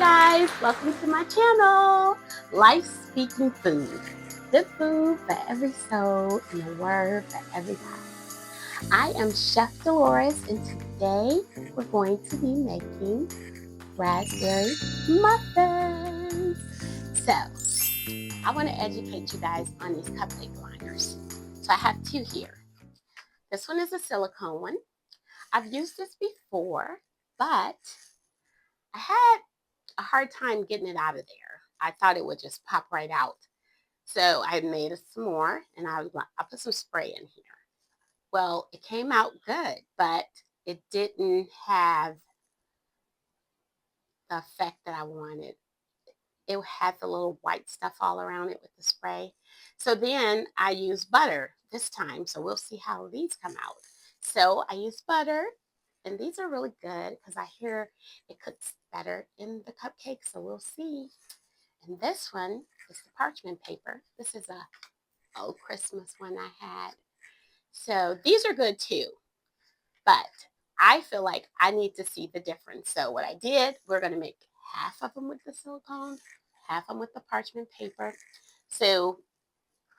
guys, welcome to my channel, Life Speaking Food. Good food for every soul and a word for every heart. I am Chef Dolores, and today we're going to be making raspberry muffins. So, I want to educate you guys on these cupcake liners. So I have two here. This one is a silicone one. I've used this before, but I had a hard time getting it out of there. I thought it would just pop right out. So I made some more, and I put some spray in here. Well, it came out good, but it didn't have the effect that I wanted. It had the little white stuff all around it with the spray. So then I used butter this time. So we'll see how these come out. So I used butter, and these are really good because I hear it cooks better in the cupcake. So we'll see. And this one is the parchment paper. This is a old Christmas one I had. So these are good too, but I feel like I need to see the difference. So what I did, we're going to make half of them with the silicone, half of them with the parchment paper. So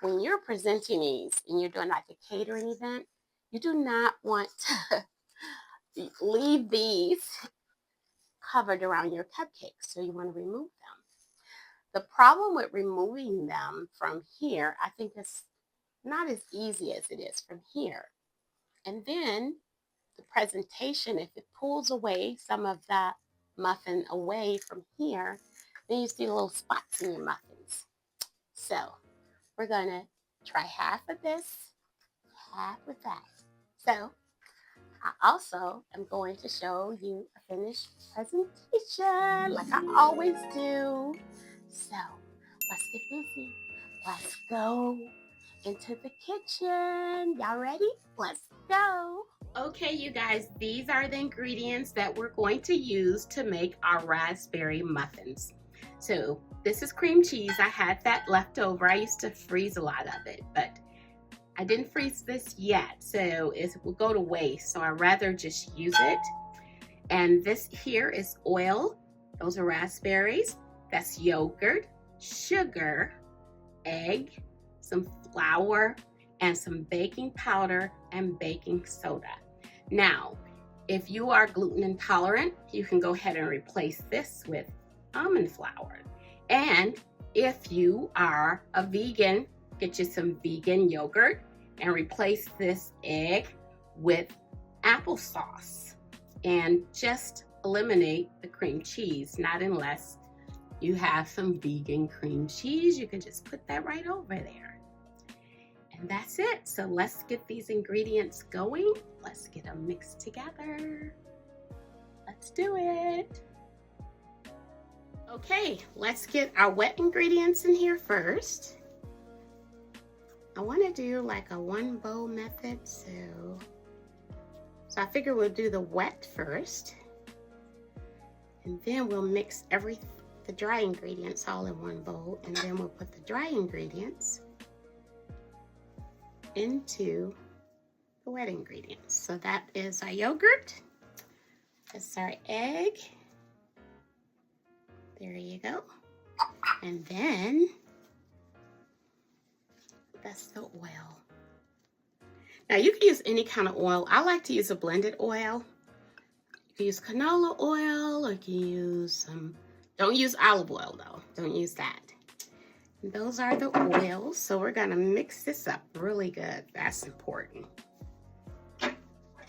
when you're presenting these and you're doing like a catering event, you do not want to leave these covered around your cupcakes. So you want to remove them. The problem with removing them from here, I think it's not as easy as it is from here. And then the presentation, if it pulls away some of the muffin away from here, then you see little spots in your muffins. So we're going to try half of this, half of that. So I also am going to show you a finished presentation like I always do. So let's get busy. Let's go into the kitchen. Y'all ready? Let's go. Okay, you guys, these are the ingredients that we're going to use to make our raspberry muffins. So this is cream cheese. I had that left over. I used to freeze a lot of it, but I didn't freeze this yet, so it will go to waste. So I'd rather just use it. And this here is oil. Those are raspberries. That's yogurt, sugar, egg, some flour, and some baking powder and baking soda. Now, if you are gluten intolerant, you can go ahead and replace this with almond flour. And if you are a vegan, get you some vegan yogurt and replace this egg with applesauce. And just eliminate the cream cheese, not unless you have some vegan cream cheese. You can just put that right over there. And that's it. So let's get these ingredients going. Let's get them mixed together. Let's do it. Okay, let's get our wet ingredients in here first. I want to do like a one bowl method, so I figure we'll do the wet first, and then we'll mix the dry ingredients all in one bowl, and then we'll put the dry ingredients into the wet ingredients. So that is our yogurt, that's our egg, there you go, and then that's the oil. Now you can use any kind of oil. I like to use a blended oil. You can use canola oil, or you can use don't use olive oil though, don't use that. And those are the oils, so we're gonna mix this up really good. That's important.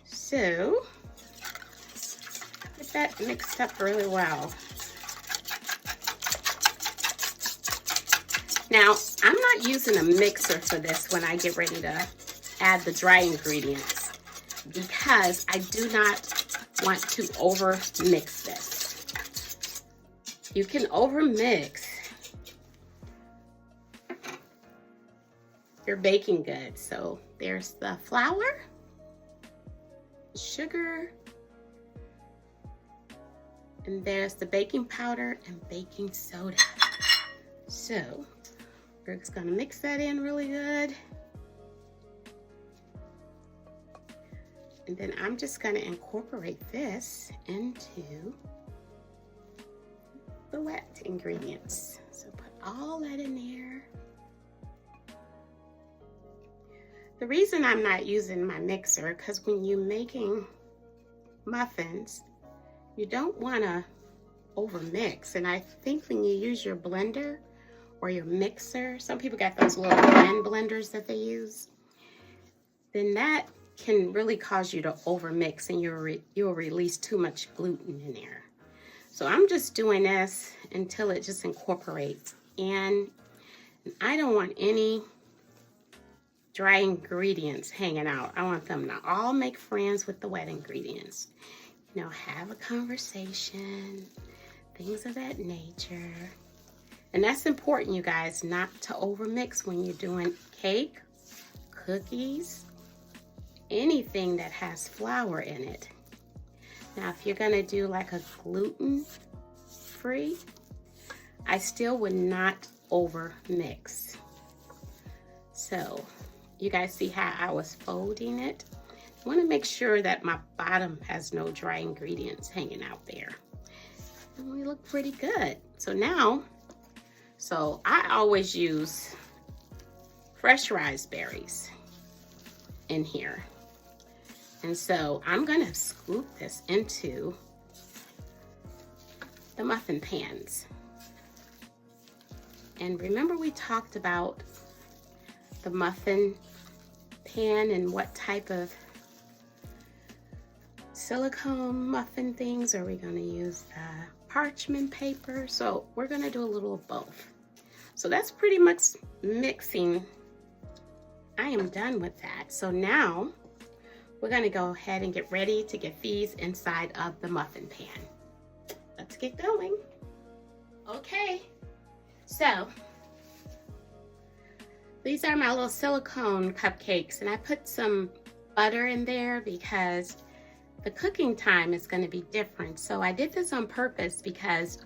So get that mixed up really well. Now, I'm not using a mixer for this when I get ready to add the dry ingredients, because I do not want to over mix this. You can over mix your baking goods. So there's the flour, sugar, and there's the baking powder and baking soda. So we're just gonna mix that in really good. And then I'm just gonna incorporate this into the wet ingredients. So put all that in there. The reason I'm not using my mixer, because when you're making muffins, you don't want to over mix. And I think when you use your blender or your mixer, some people got those little hand blenders that they use, then that can really cause you to over mix and you'll release too much gluten in there. So I'm just doing this until it just incorporates in. I don't want any dry ingredients hanging out. I want them to all make friends with the wet ingredients. You know, have a conversation, things of that nature. And that's important, you guys, not to overmix when you're doing cake, cookies, anything that has flour in it. Now, if you're gonna do like a gluten-free, I still would not over mix. So you guys see how I was folding it? I want to make sure that my bottom has no dry ingredients hanging out there. And we look pretty good. So now, I always use fresh raspberries in here. And so I'm gonna scoop this into the muffin pans. And remember we talked about the muffin pan and what type of silicone muffin things are we going to use? Parchment paper. So we're going to do a little of both. So that's pretty much mixing. I am done with that. So now we're going to go ahead and get ready to get these inside of the muffin pan. Let's get going. Okay, so these are my little silicone cupcakes, and I put some butter in there because the cooking time is going to be different. So I did this on purpose because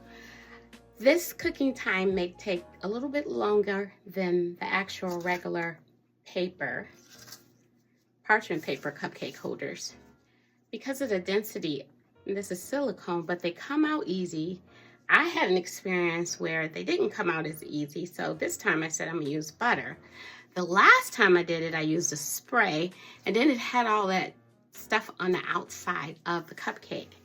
this cooking time may take a little bit longer than the actual regular paper, parchment paper cupcake holders. Because of the density, this is silicone, but they come out easy. I had an experience where they didn't come out as easy, so this time I said I'm gonna use butter. The last time I did it, I used a spray, and then it had all that stuff on the outside of the cupcake.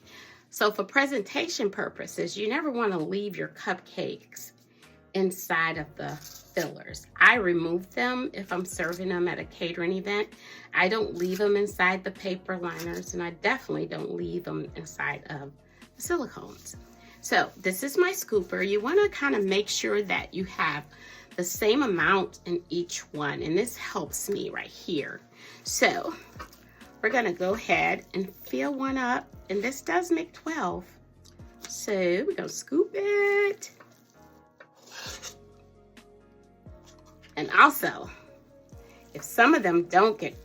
So for presentation purposes, you never wanna leave your cupcakes inside of the fillers. I remove them if I'm serving them at a catering event. I don't leave them inside the paper liners, and I definitely don't leave them inside of the silicones. So this is my scooper. You want to kind of make sure that you have the same amount in each one, and this helps me right here. So we're going to go ahead and fill one up, and this does make 12. So we're going to scoop it. And also, if some of them don't get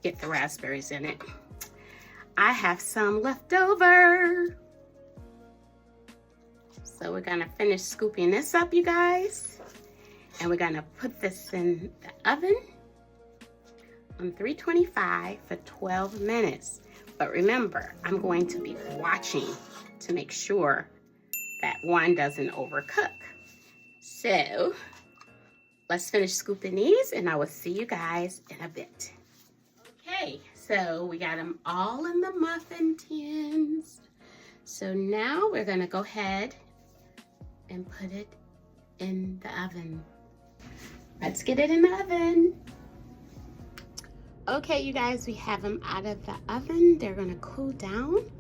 the raspberries in it, I have some left over. So we're gonna finish scooping this up, you guys. And we're gonna put this in the oven on 325 for 12 minutes. But remember, I'm going to be watching to make sure that one doesn't overcook. So let's finish scooping these, and I will see you guys in a bit. Okay, so we got them all in the muffin tins. So now we're gonna go ahead and put it in the oven. Let's get it in the oven. Okay, you guys, we have them out of the oven. They're gonna cool down,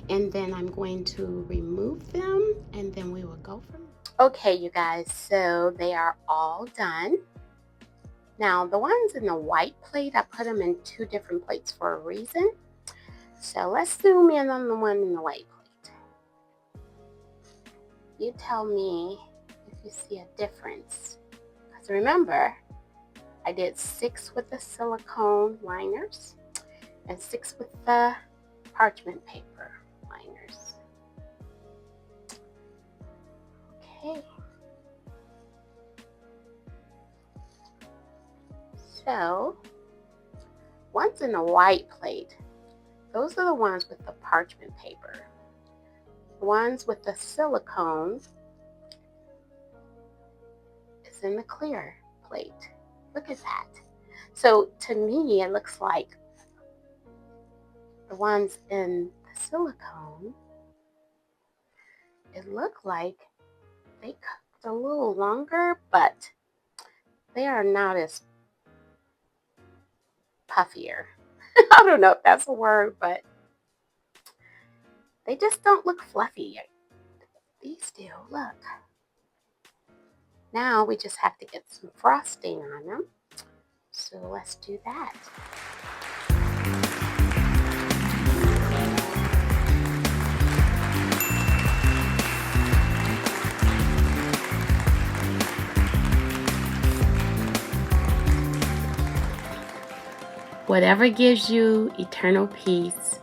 and then I'm going to remove them, and then we will go from there. Okay, you guys, so they are all done. Now, the ones in the white plate, I put them in 2 different plates for a reason. So let's zoom in on the one in the white plate. You tell me if you see a difference. Because remember, I did 6 with the silicone liners and 6 with the parchment paper liners. Okay. So, ones in the white plate, those are the ones with the parchment paper. The ones with the silicone is in the clear plate. Look at that. So to me, it looks like the ones in the silicone, it looked like they cooked a little longer, but they are not as puffier. I don't know if that's a word, but they just don't look fluffy. These do, look. Now we just have to get some frosting on them. So let's do that. Whatever gives you eternal peace,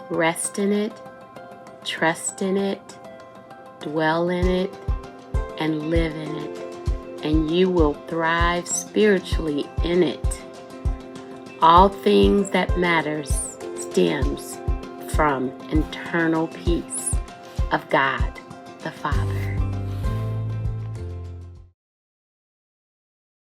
rest in it, trust in it, dwell in it, and live in it. And you will thrive spiritually in it. All things that matters stems from internal peace of God the Father.